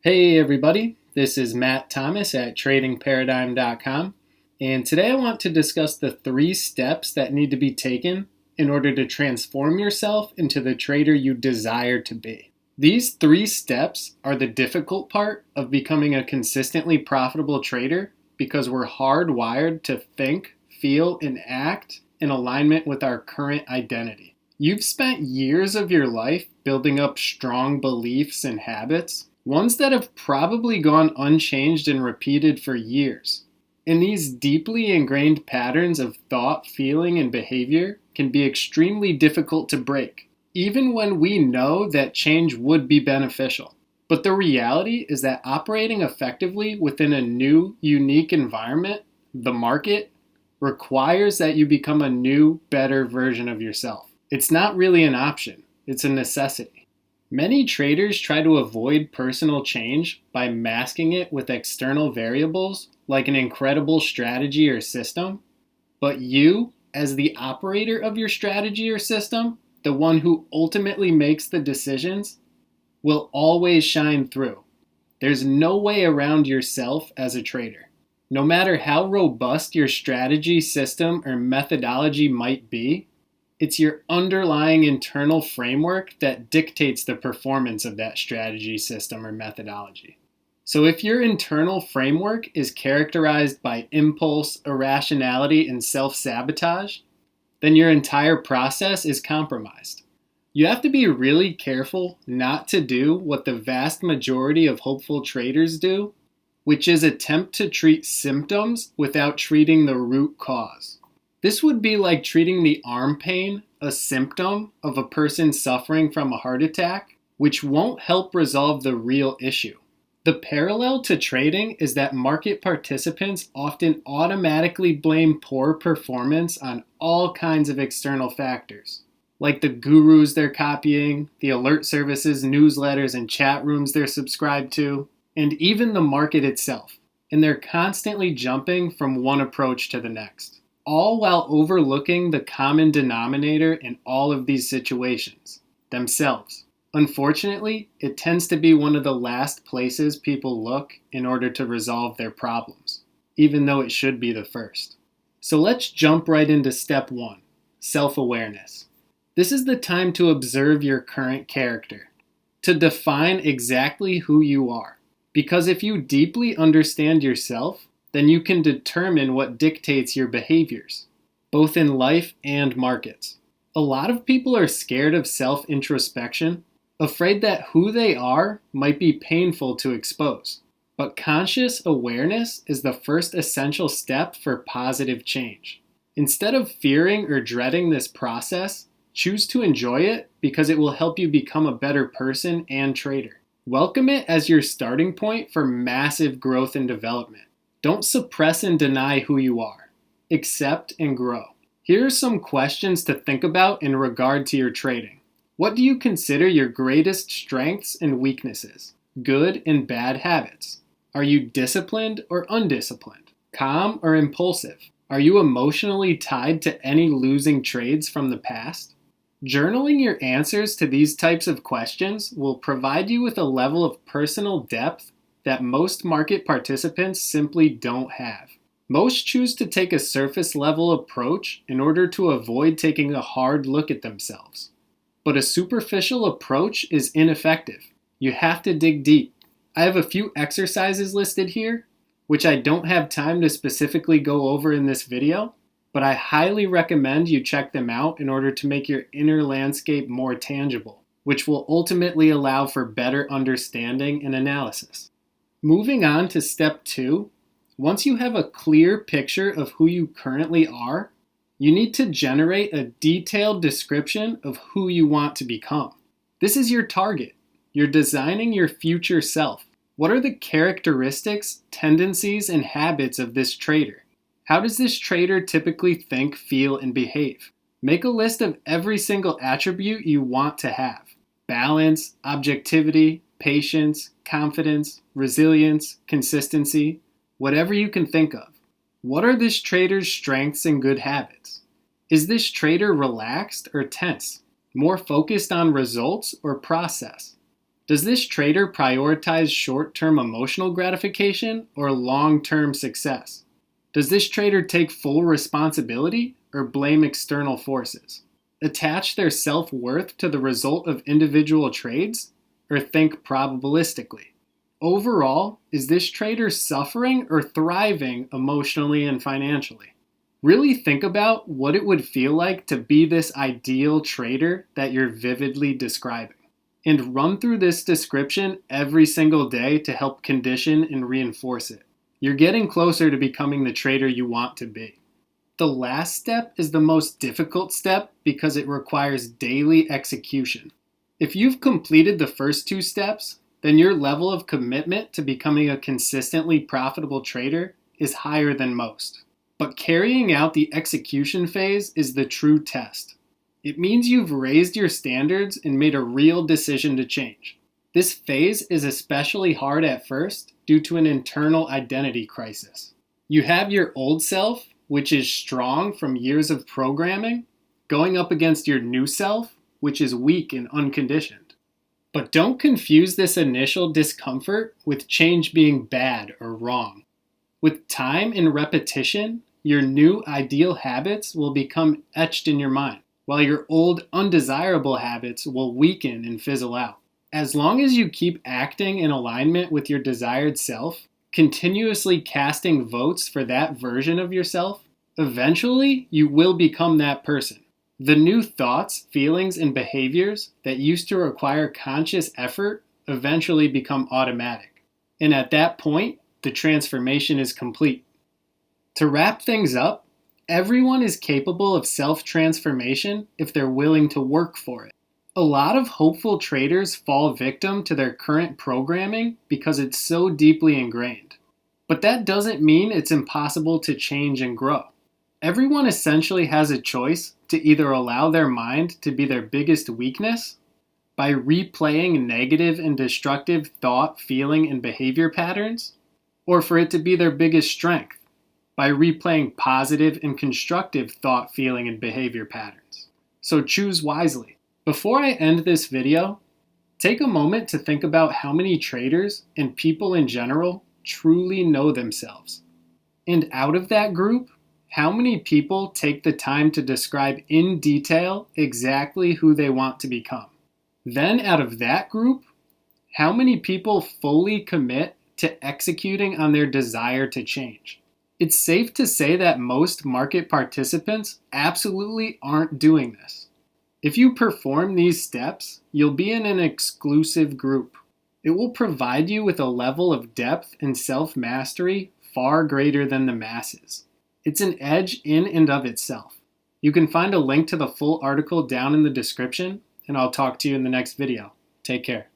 Hey everybody, this is Matt Thomas at tradingparadigm.com, and today I want to discuss the 3 steps that need to be taken in order to transform yourself into the trader you desire to be. These 3 steps are the difficult part of becoming a consistently profitable trader because we're hardwired to think, feel, and act in alignment with our current identity. You've spent years of your life building up strong beliefs and habits, ones that have probably gone unchanged and repeated for years. And these deeply ingrained patterns of thought, feeling, and behavior can be extremely difficult to break, even when we know that change would be beneficial. But the reality is that operating effectively within a new, unique environment, the market, requires that you become a new, better version of yourself. It's not really an option, it's a necessity. Many traders try to avoid personal change by masking it with external variables like an incredible strategy or system. But you, as the operator of your strategy or system, the one who ultimately makes the decisions, will always shine through. There's no way around yourself as a trader. No matter how robust your strategy, system, or methodology might be, it's your underlying internal framework that dictates the performance of that strategy, system, or methodology. So if your internal framework is characterized by impulse, irrationality, and self-sabotage, then your entire process is compromised. You have to be really careful not to do what the vast majority of hopeful traders do, which is attempt to treat symptoms without treating the root cause. This would be like treating the arm pain, a symptom of a person suffering from a heart attack, which won't help resolve the real issue. The parallel to trading is that market participants often automatically blame poor performance on all kinds of external factors, like the gurus they're copying, the alert services, newsletters, and chat rooms they're subscribed to, and even the market itself. And they're constantly jumping from one approach to the next, all while overlooking the common denominator in all of these situations, themselves. Unfortunately, it tends to be one of the last places people look in order to resolve their problems, even though it should be the first. So let's jump right into step 1, self-awareness. This is the time to observe your current character, to define exactly who you are. Because if you deeply understand yourself, then you can determine what dictates your behaviors, both in life and markets. A lot of people are scared of self-introspection, afraid that who they are might be painful to expose. But conscious awareness is the first essential step for positive change. Instead of fearing or dreading this process, choose to enjoy it because it will help you become a better person and trader. Welcome it as your starting point for massive growth and development. Don't suppress and deny who you are. Accept and grow. Here are some questions to think about in regard to your trading. What do you consider your greatest strengths and weaknesses? Good and bad habits? Are you disciplined or undisciplined? Calm or impulsive? Are you emotionally tied to any losing trades from the past? Journaling your answers to these types of questions will provide you with a level of personal depth that most market participants simply don't have. Most choose to take a surface level approach in order to avoid taking a hard look at themselves. But a superficial approach is ineffective. You have to dig deep. I have a few exercises listed here, which I don't have time to specifically go over in this video, but I highly recommend you check them out in order to make your inner landscape more tangible, which will ultimately allow for better understanding and analysis. Moving on to step 2, once you have a clear picture of who you currently are, you need to generate a detailed description of who you want to become. This is your target. You're designing your future self. What are the characteristics, tendencies, and habits of this trader? How does this trader typically think, feel, and behave? Make a list of every single attribute you want to have. Balance, objectivity, patience, confidence, resilience, consistency, whatever you can think of. What are this trader's strengths and good habits? Is this trader relaxed or tense? More focused on results or process? Does this trader prioritize short-term emotional gratification or long-term success? Does this trader take full responsibility or blame external forces? Attach their self-worth to the result of individual trades or think probabilistically? Overall, is this trader suffering or thriving emotionally and financially? Really think about what it would feel like to be this ideal trader that you're vividly describing. And run through this description every single day to help condition and reinforce it. You're getting closer to becoming the trader you want to be. The last step is the most difficult step because it requires daily execution. If you've completed the first two steps, then your level of commitment to becoming a consistently profitable trader is higher than most. But carrying out the execution phase is the true test. It means you've raised your standards and made a real decision to change. This phase is especially hard at first due to an internal identity crisis. You have your old self, which is strong from years of programming, going up against your new self, which is weak and unconditioned. But don't confuse this initial discomfort with change being bad or wrong. With time and repetition, your new ideal habits will become etched in your mind, while your old undesirable habits will weaken and fizzle out. As long as you keep acting in alignment with your desired self, continuously casting votes for that version of yourself, eventually you will become that person. The new thoughts, feelings, and behaviors that used to require conscious effort eventually become automatic. And at that point, the transformation is complete. To wrap things up, everyone is capable of self-transformation if they're willing to work for it. A lot of hopeful traders fall victim to their current programming because it's so deeply ingrained. But that doesn't mean it's impossible to change and grow. Everyone essentially has a choice to either allow their mind to be their biggest weakness by replaying negative and destructive thought, feeling, and behavior patterns, or for it to be their biggest strength by replaying positive and constructive thought, feeling, and behavior patterns. So choose wisely. Before I end this video, take a moment to think about how many traders and people in general truly know themselves. And out of that group, how many people take the time to describe in detail exactly who they want to become? Then out of that group, how many people fully commit to executing on their desire to change? It's safe to say that most market participants absolutely aren't doing this. If you perform these steps, you'll be in an exclusive group. It will provide you with a level of depth and self-mastery far greater than the masses. It's an edge in and of itself. You can find a link to the full article down in the description, and I'll talk to you in the next video. Take care.